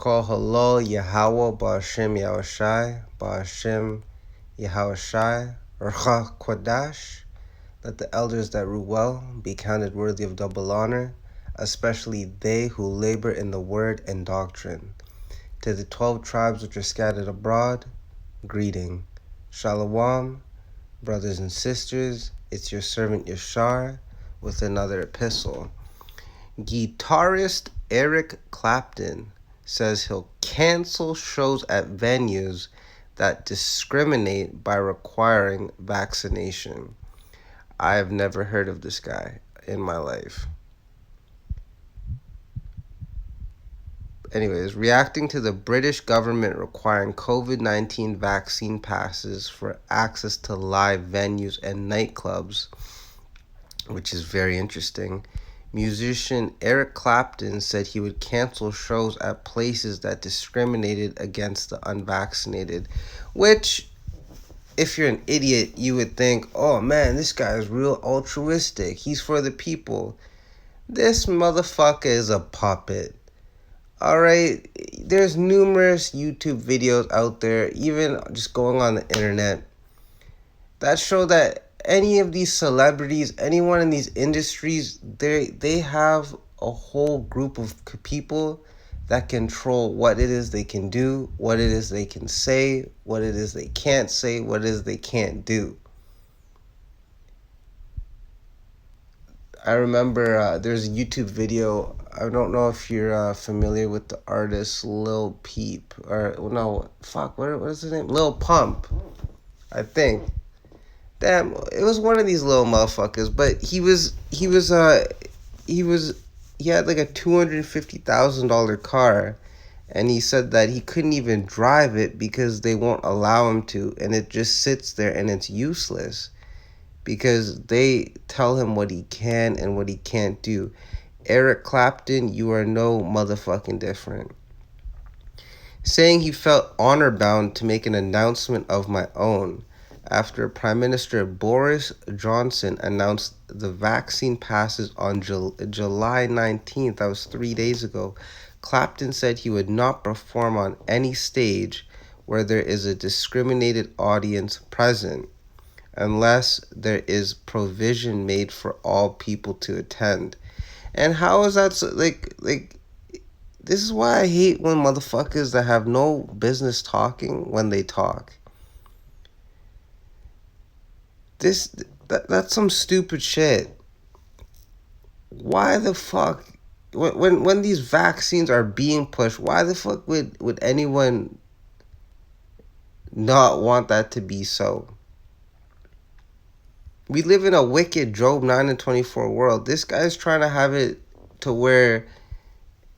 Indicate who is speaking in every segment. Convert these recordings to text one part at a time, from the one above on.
Speaker 1: call Halal Yahweh Ba'Shem Yahushai Ba'Shem Yahushai Ruach Kodash. Let the elders that rule well be counted worthy of double honor, especially they who labor in the word and doctrine. To the 12 tribes which are scattered abroad, greeting. Shalom, brothers and sisters, it's your servant Yashar with another epistle. Guitarist Eric Clapton says he'll cancel shows at venues that discriminate by requiring vaccination. I have never heard of this guy in my life. Anyways, reacting to the British government requiring COVID-19 vaccine passes for access to live venues and nightclubs, which is very interesting, musician Eric Clapton said he would cancel shows at places that discriminated against the unvaccinated, which, if you're an idiot, you would think, oh man, this guy is real altruistic. He's for the people. This motherfucker is a puppet. Alright, there's numerous YouTube videos out there, even just going on the internet, that show that any of these celebrities, anyone in these industries, they have a whole group of people that control what it is they can do, what it is they can say, what it is they can't say, what it is they can't do. I remember there's a YouTube video. I don't know if you're familiar with the artist Lil Peep, or no, fuck, what is his name? Lil Pump, I think. Damn, it was one of these little motherfuckers, but he had like a $250,000 car, and he said that he couldn't even drive it because they won't allow him to, and it just sits there and it's useless because they tell him what he can and what he can't do. Eric Clapton, you are no motherfucking different. Saying he felt honor-bound to make an announcement of my own after Prime Minister Boris Johnson announced the vaccine passes on July 19th, that was 3 days ago. Clapton said he would not perform on any stage where there is a discriminated audience present, unless there is provision made for all people to attend. And how is that so, like this is why I hate when motherfuckers that have no business talking when they talk. That's some stupid shit. Why the fuck, when these vaccines are being pushed, why the fuck would anyone not want that to be so? We live in a wicked Job 9 and 24 world. This guy's trying to have it to where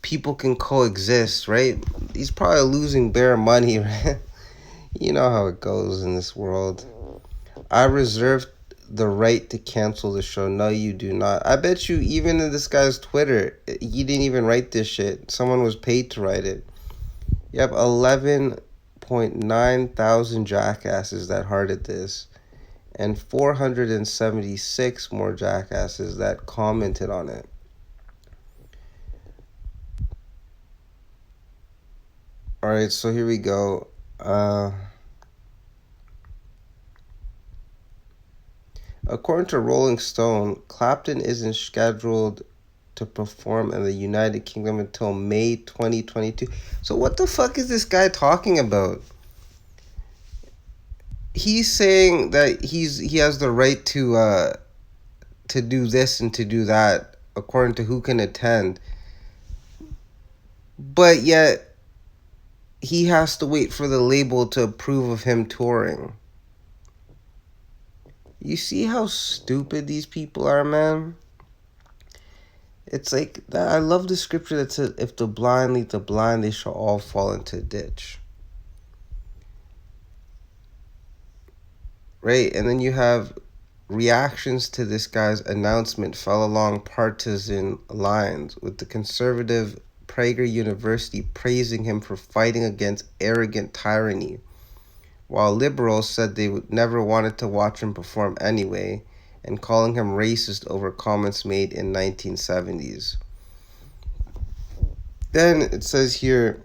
Speaker 1: people can coexist, right? He's probably losing bare money, right? You know how it goes in this world. I reserve the right to cancel the show. No, you do not. I bet you even in this guy's Twitter, he didn't even write this shit. Someone was paid to write it. You have 11.9 thousand jackasses that hearted this, and 476 more jackasses that commented on it. Alright, so here we go. According to Rolling Stone, Clapton isn't scheduled to perform in the United Kingdom until May 2022. So what the fuck is this guy talking about? He's saying that he has the right to do this and to do that according to who can attend. But yet he has to wait for the label to approve of him touring. You see how stupid these people are, man? It's like, I love the scripture that says, if the blind lead the blind, they shall all fall into a ditch. Right? And then you have reactions to this guy's announcement fell along partisan lines, with the conservative Prager University praising him for fighting against arrogant tyranny, while liberals said they would never wanted to watch him perform anyway, and calling him racist over comments made in 1970s. Then it says here,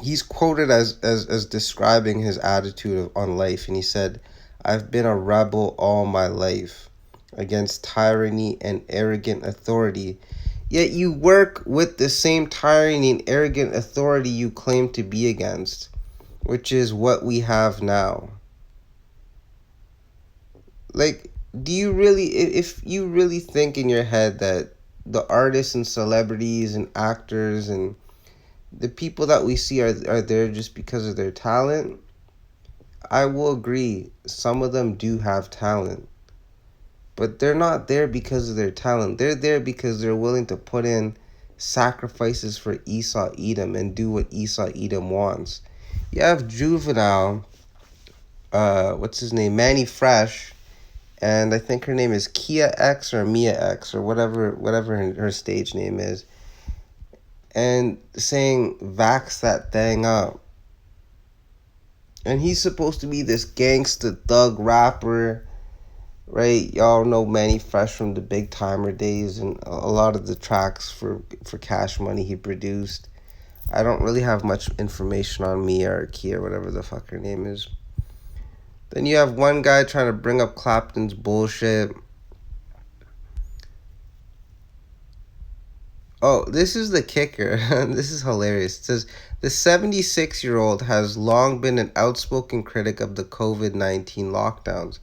Speaker 1: he's quoted as describing his attitude on life, and he said, "I've been a rebel all my life against tyranny and arrogant authority, yet you work with the same tyranny and arrogant authority you claim to be against, which is what we have now." Like, do you really, if you really think in your head that the artists and celebrities and actors and the people that we see are there just because of their talent, I will agree, some of them do have talent. But they're not there because of their talent. They're there because they're willing to put in sacrifices for Esau Edom and do what Esau Edom wants. You have Juvenile, what's his name? Manny Fresh, and I think her name is Kia X or Mia X or whatever her stage name is, and saying vax that thing up. And he's supposed to be this gangsta thug rapper, right? Y'all know Manny Fresh from the Big Timer days and a lot of the tracks for Cash Money he produced. I don't really have much information on Mia or Kia or whatever the fuck her name is. Then you have one guy trying to bring up Clapton's bullshit. Oh, this is the kicker. This is hilarious. It says, the 76-year-old has long been an outspoken critic of the COVID-19 lockdowns.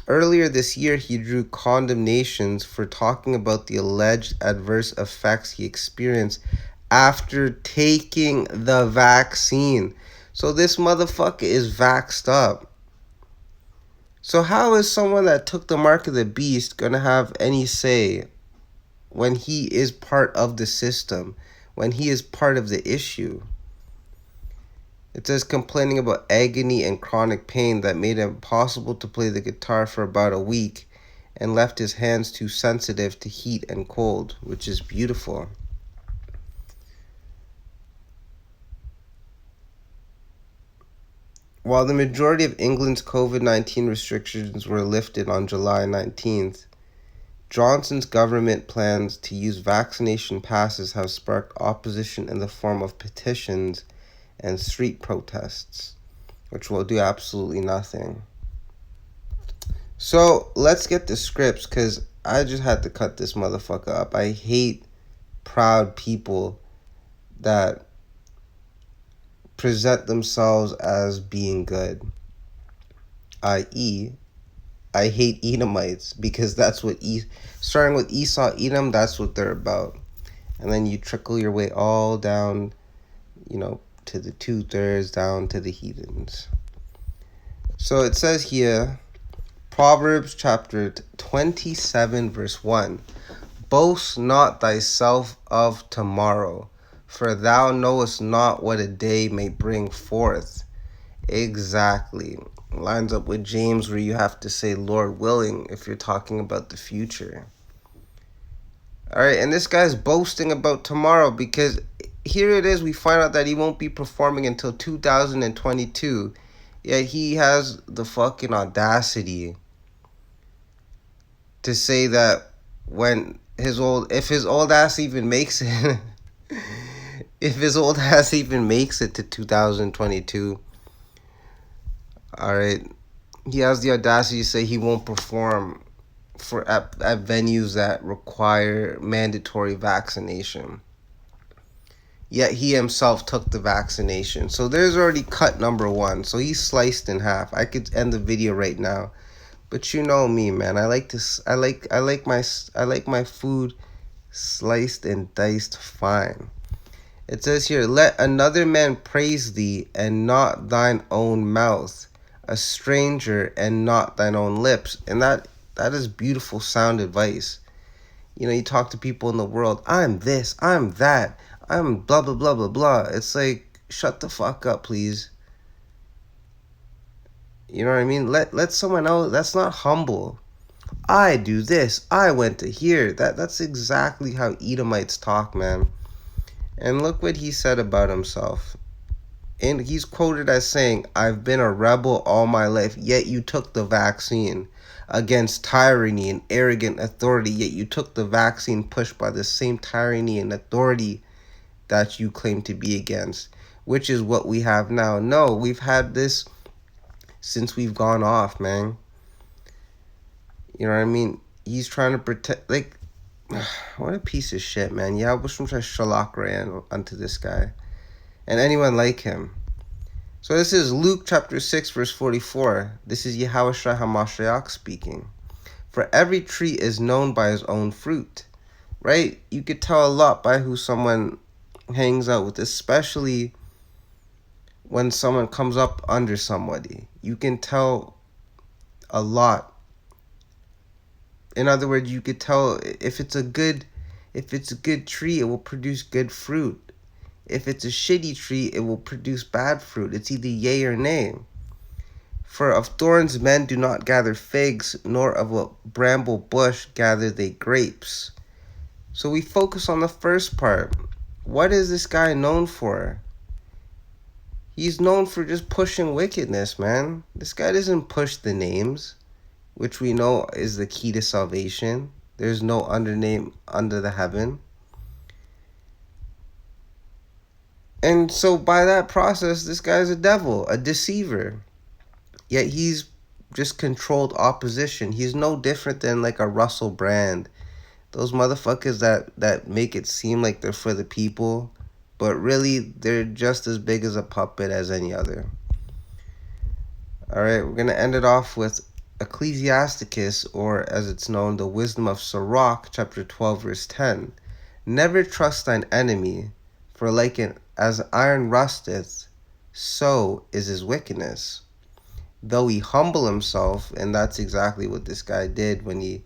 Speaker 1: Earlier this year, he drew condemnations for talking about the alleged adverse effects he experienced after taking the vaccine. So this motherfucker is vaxxed up. So how is someone that took the mark of the beast gonna have any say when he is part of the system, when he is part of the issue? It says complaining about agony and chronic pain that made it impossible to play the guitar for about a week and left his hands too sensitive to heat and cold, which is beautiful. While the majority of England's COVID-19 restrictions were lifted on July 19th, Johnson's government plans to use vaccination passes have sparked opposition in the form of petitions and street protests, which will do absolutely nothing. So let's get the scripts, because I just had to cut this motherfucker up. I hate proud people that present themselves as being good, i.e., I hate Edomites, because that's what starting with Esau Edom, that's what they're about. And then you trickle your way all down, to the 2/3, down to the heathens. So it says here, Proverbs chapter 27 verse 1, boast not thyself of tomorrow, for thou knowest not what a day may bring forth. Exactly. Lines up with James, where you have to say Lord willing if you're talking about the future. Alright, and this guy's boasting about tomorrow because here it is, we find out that he won't be performing until 2022. Yet he has the fucking audacity to say that if his old ass even makes it, if his old ass even makes it to 2022, alright, he has the audacity to say he won't perform at venues that require mandatory vaccination. Yet he himself took the vaccination. So there's already cut number one. So he's sliced in half. I could end the video right now, but you know me, man. I like my food sliced and diced fine. It says here, let another man praise thee, and not thine own mouth, a stranger, and not thine own lips. And that is beautiful sound advice. You talk to people in the world, I'm this, I'm that, I'm blah, blah, blah, blah, blah. It's like, shut the fuck up, please. You know what I mean? Let someone else, that's not humble. I do this, I went to here. That's exactly how Edomites talk, man. And look what he said about himself. And he's quoted as saying, I've been a rebel all my life, yet you took the vaccine. Against tyranny and arrogant authority, yet you took the vaccine pushed by the same tyranny and authority that you claim to be against, which is what we have now. No, we've had this since we've gone off, man. You know what I mean? He's trying to protect, like, what a piece of shit, man. Yeah, I wish I shalak ran onto this guy and anyone like him. So this is Luke chapter 6, verse 44. This is Yahushua HaMashiach speaking. For every tree is known by his own fruit, right? You could tell a lot by who someone hangs out with, especially when someone comes up under somebody. You can tell a lot. In other words, you could tell if it's a good tree, it will produce good fruit. If it's a shitty tree, it will produce bad fruit. It's either yay or nay. For of thorns men do not gather figs, nor of a bramble bush gather they grapes. So we focus on the first part. What is this guy known for? He's known for just pushing wickedness, man. This guy doesn't push the names, which we know is the key to salvation. There's no other name under the heaven. And so by that process, this guy's a devil, a deceiver. Yet he's just controlled opposition. He's no different than like a Russell Brand. Those motherfuckers that make it seem like they're for the people, but really they're just as big as a puppet as any other. All right, we're going to end it off with Ecclesiasticus, or as it's known, the Wisdom of Sirach, chapter 12, verse 10. Never trust thine enemy, for like as iron rusteth, so is his wickedness. Though he humble himself, and that's exactly what this guy did when he,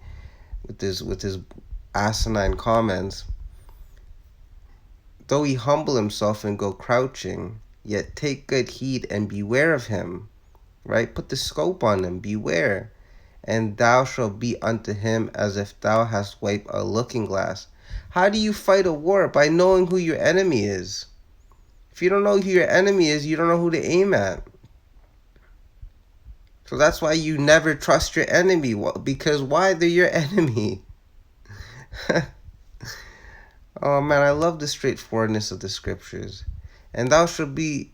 Speaker 1: with his asinine comments, though he humble himself and go crouching, yet take good heed and beware of him, right? Put the scope on him, beware, and thou shalt be unto him as if thou hast wiped a looking glass. How do you fight a war? By knowing who your enemy is. If you don't know who your enemy is, you don't know who to aim at. So that's why you never trust your enemy. Because why? They're your enemy. Oh man, I love the straightforwardness of the scriptures. And thou shalt be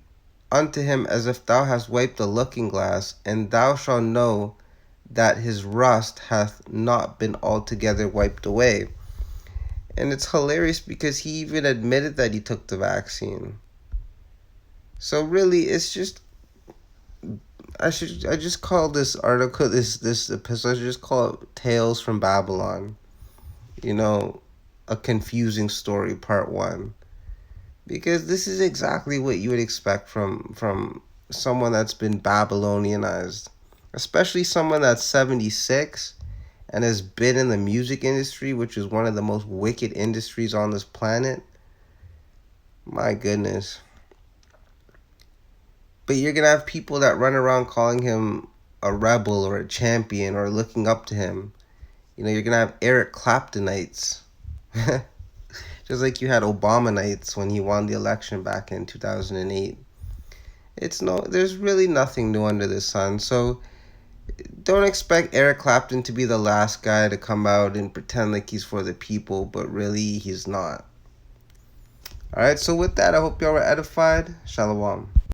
Speaker 1: unto him as if thou hast wiped a looking glass, and thou shalt know that his rust hath not been altogether wiped away. And it's hilarious because he even admitted that he took the vaccine. So really, it's just, I just call this article, this episode, I should just call it Tales from Babylon. You know, a confusing story, part 1. Because this is exactly what you would expect from someone that's been Babylonianized. Especially someone that's 76 and has been in the music industry, which is one of the most wicked industries on this planet. My goodness. But you're going to have people that run around calling him a rebel or a champion or looking up to him. You know, you're going to have Eric Claptonites. Just like you had Obama-nites when he won the election back in 2008. There's really nothing new under the sun. So don't expect Eric Clapton to be the last guy to come out and pretend like he's for the people, but really he's not. Alright, so with that, I hope y'all were edified. Shalom.